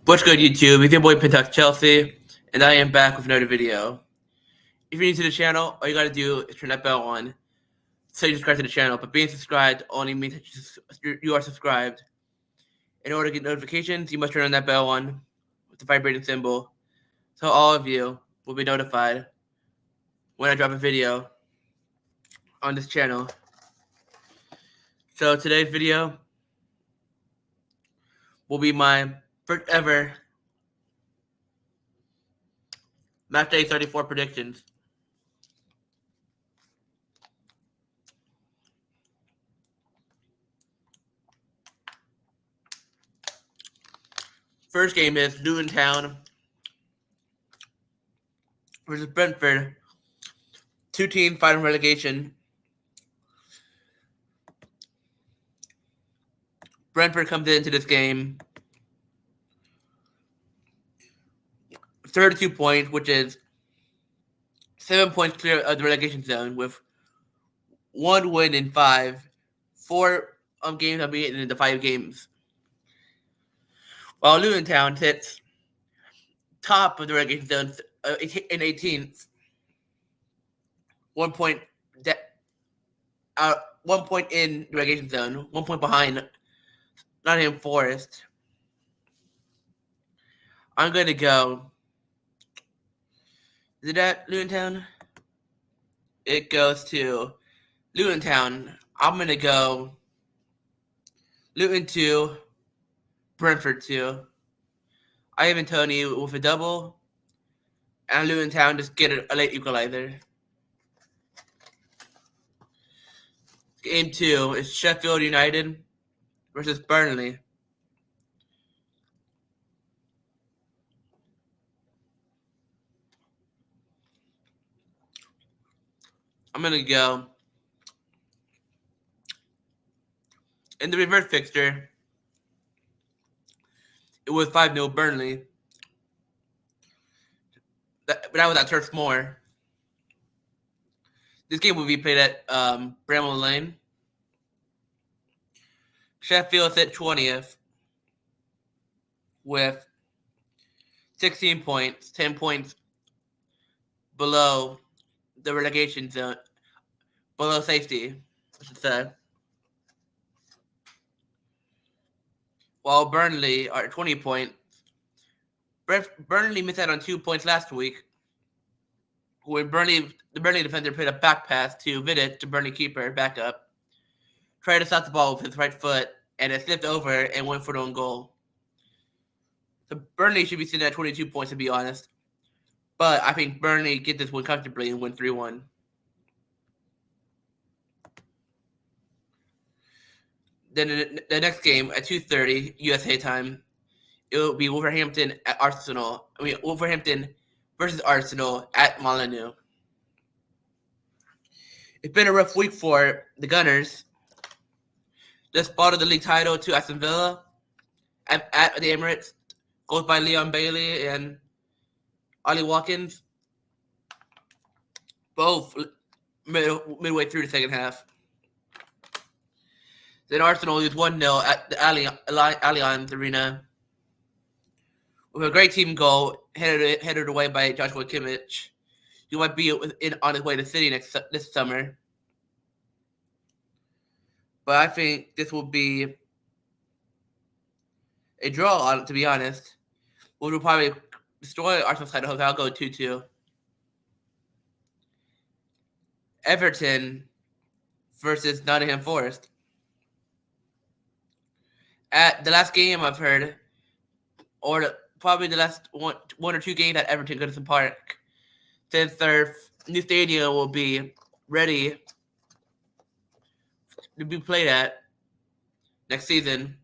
What's good, YouTube? It's your boy Pentuck Chelsea, and I am back with another video. If you're new to the channel, all you gotta do is turn that bell on so you subscribe to the channel. But being subscribed only means that you are subscribed. In order to get notifications, you must turn on that bell on with the vibrating symbol, so all of you will be notified when I drop a video on this channel. So today's video will be my first ever Matchday 34 predictions. First game is Luton Town versus Brentford. Two teams fighting relegation. Brentford comes into this game 32 points, which is 7 points clear of the relegation zone, with 1 win in 5. 4 games unbeaten in the 5 games. While Luton Town sits top of the relegation zone in 18th. 1 point 1 point in the relegation zone, 1 point behind Nottingham Forest. I'm going to go. Is it at Luton Town? It goes to Luton Town. I'm going to go Luton 2, Brentford 2. I have Tony with a double, and Luton Town just get a late equalizer. Game 2 is Sheffield United versus Burnley. I'm going to go. In the reverse fixture, it was 5-0 Burnley. But that was at Turf Moor. This game will be played at Bramall Lane. Sheffield's at 20th with 16 points, 10 points below the relegation zone, below safety, I should say. While Burnley are at 20 points. Burnley missed out on 2 points last week when the Burnley defender played a back pass to Vidic, the Burnley keeper, back up. Tried to stop the ball with his right foot, and it slipped over and went for the own goal. So Burnley should be sitting at 22 points, to be honest. But I think Burnley get this win comfortably and win 3-1. Then the next game at 2:30 USA time, it will be Wolverhampton at Arsenal. Wolverhampton versus Arsenal at Molineux. It's been a rough week for the Gunners. Just bought the league title to Aston Villa at the Emirates. Goes by Leon Bailey and Ollie Watkins. Both midway through the second half. Then Arsenal lose 1-0 at the Allianz Arena with a great team goal headed away by Joshua Kimmich. He might be on his way to City this summer. But I think this will be a draw, to be honest. We'll probably destroy Arsenal's title. I'll go 2-2. Everton versus Nottingham Forest. At the last game I've heard, or probably the last one or two games at Everton Goodison Park, since their new stadium will be ready to be played at next season.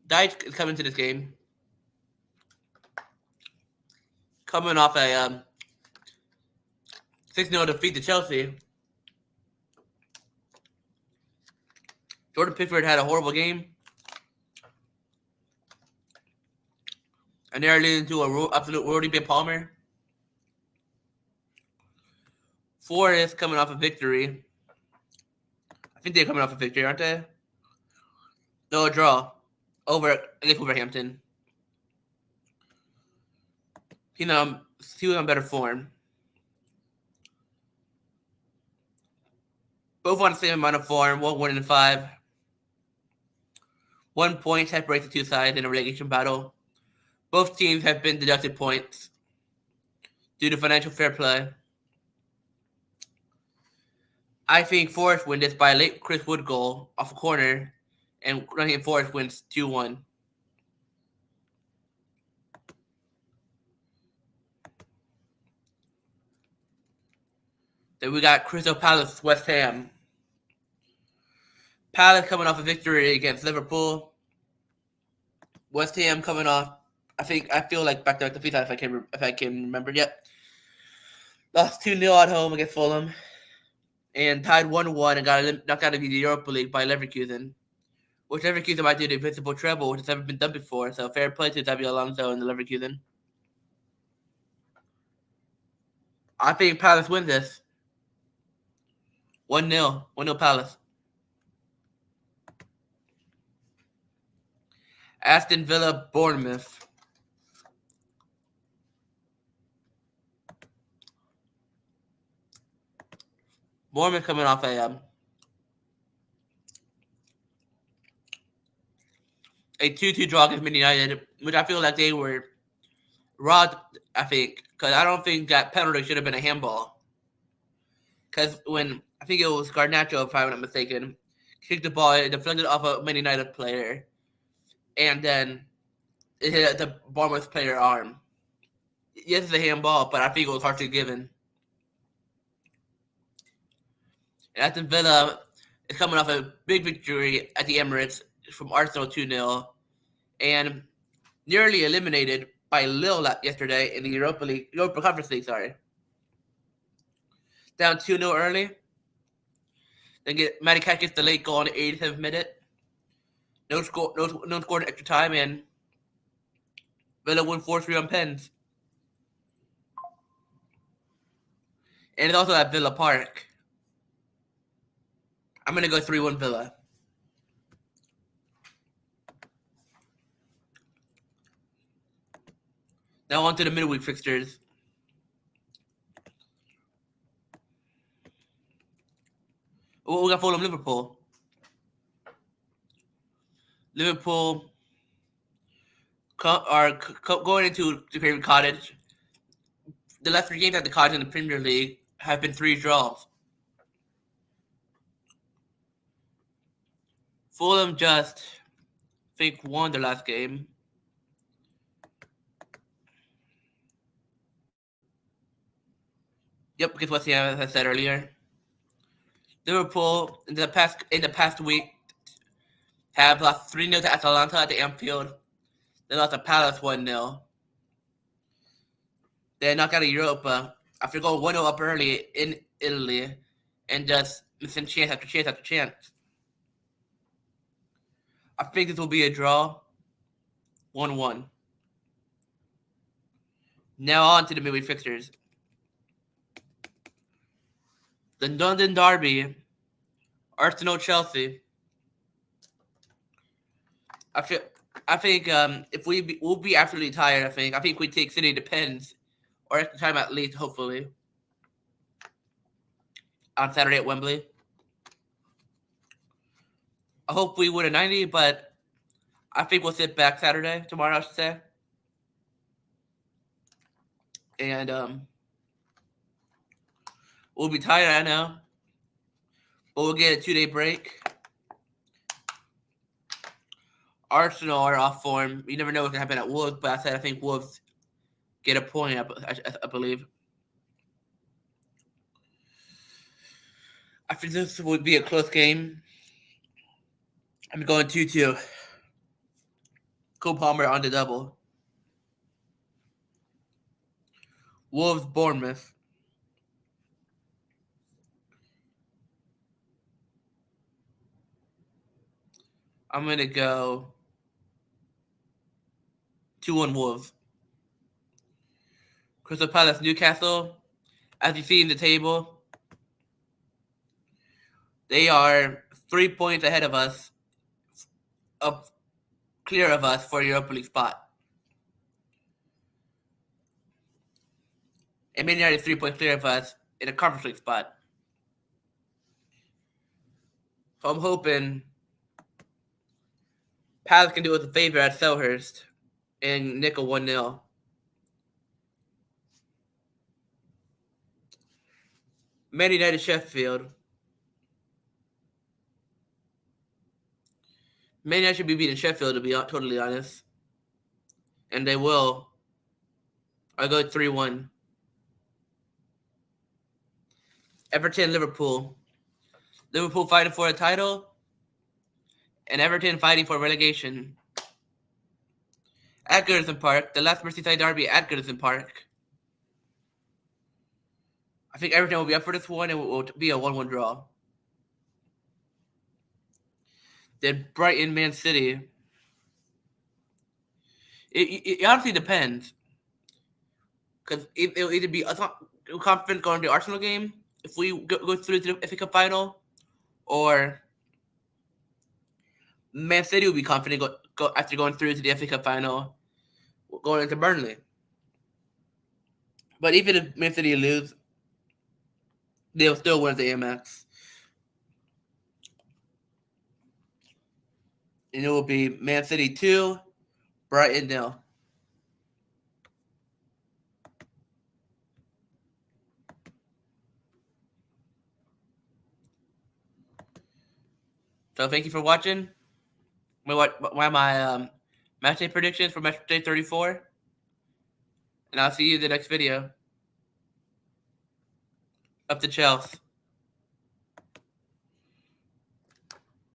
Dyche is coming to this game, coming off a 6-0 defeat to Chelsea. Jordan Pickford had a horrible game. And they're leading to an absolute Rudy Ben Palmer. Forest coming off a victory. I think they're coming off a victory, aren't they? No, a draw over against Wolverhampton. He was on better form. Both on the same amount of form, 1 and 5. 1 point separates the two sides in a relegation battle. Both teams have been deducted points due to financial fair play. I think Forest win this by a late Chris Wood goal off a corner, and Nottingham Forest wins 2-1. Then we got Crystal Palace West Ham. Palace coming off a victory against Liverpool. West Ham coming off, I feel like back-to-back defeats if I can remember. Yep. Lost 2-0 at home against Fulham. And tied 1-1 and got knocked out of the Europa League by Leverkusen. Which Leverkusen might do the invincible treble, which has never been done before. So fair play to Xabi Alonso and the Leverkusen. I think Palace win this. 1-0. 1-0 Palace. Aston Villa Bournemouth. Bournemouth coming off a 2-2 draw against Man United, which I feel like they were robbed, I think, because I don't think that penalty should have been a handball. Because when, I think it was Garnacho, if I'm not mistaken, kicked the ball, it deflected off a Man United player, and then it hit the Bournemouth player arm. Yes, it's a handball, but I think it was harshly given. And Aston Villa is coming off a big victory at the Emirates from Arsenal 2-0, and nearly eliminated by Lille yesterday in the Europa Conference League. Down 2-0 early. Then Matty Cash gets the late goal in the 87th minute. No scored extra time, and Villa won 4-3 on pens. And it's also at Villa Park. I'm going to go 3-1 Villa. Now on to the midweek fixtures. We got Fulham Liverpool. Liverpool are going into the Craven Cottage. The last 3 games at the Cottage in the Premier League have been 3 draws. Fulham just, I think, won the last game. Yep, against West Ham, as I said earlier. Liverpool in the past week have lost 3-0 to Atalanta at the Anfield. They lost to Palace 1-0. They knocked out of Europa after going 1-0 up early in Italy and just missing chance after chance after chance. I think this will be a draw. 1-1. Now on to the midweek fixtures. The London Derby, Arsenal Chelsea. I think if we'll be absolutely tired. I think we take City depends, or extra time at least, hopefully, on Saturday at Wembley. I hope we win a 90, but I think we'll sit back tomorrow, I should say. And we'll be tired, I know. But we'll get a 2-day break. Arsenal are off form. You never know what can happen at Wolves, but I think Wolves get a point, I believe. I think this would be a close game. I'm going 2-2. Cole Palmer on the double. Wolves, Bournemouth. I'm going to go 2-1 Wolves. Crystal Palace, Newcastle. As you see in the table, they are 3 points ahead of us clear of us for a Europa League spot. And Man United is 3 points clear of us in a Conference League spot. So I'm hoping Palace can do us a favor at Selhurst and nick a 1-0. Man United Sheffield. Man United should be beating Sheffield, to be totally honest. And they will. I go 3-1. Everton, Liverpool. Liverpool fighting for a title, and Everton fighting for relegation. At Goodison Park, the last Merseyside derby at Goodison Park. I think Everton will be up for this one, and it will be a 1-1 draw. Then Brighton, Man City. It honestly depends. Because it'll either be confident going to the Arsenal game if we go through to the FA Cup final, or Man City will be confident go after going through to the FA Cup final, going into Burnley. But even if Man City lose, they'll still win the Amex. And it will be Man City 2, Brighton 0. So thank you for watching. One of my matchday predictions for Matchday 34. And I'll see you in the next video. Up to Chelsea.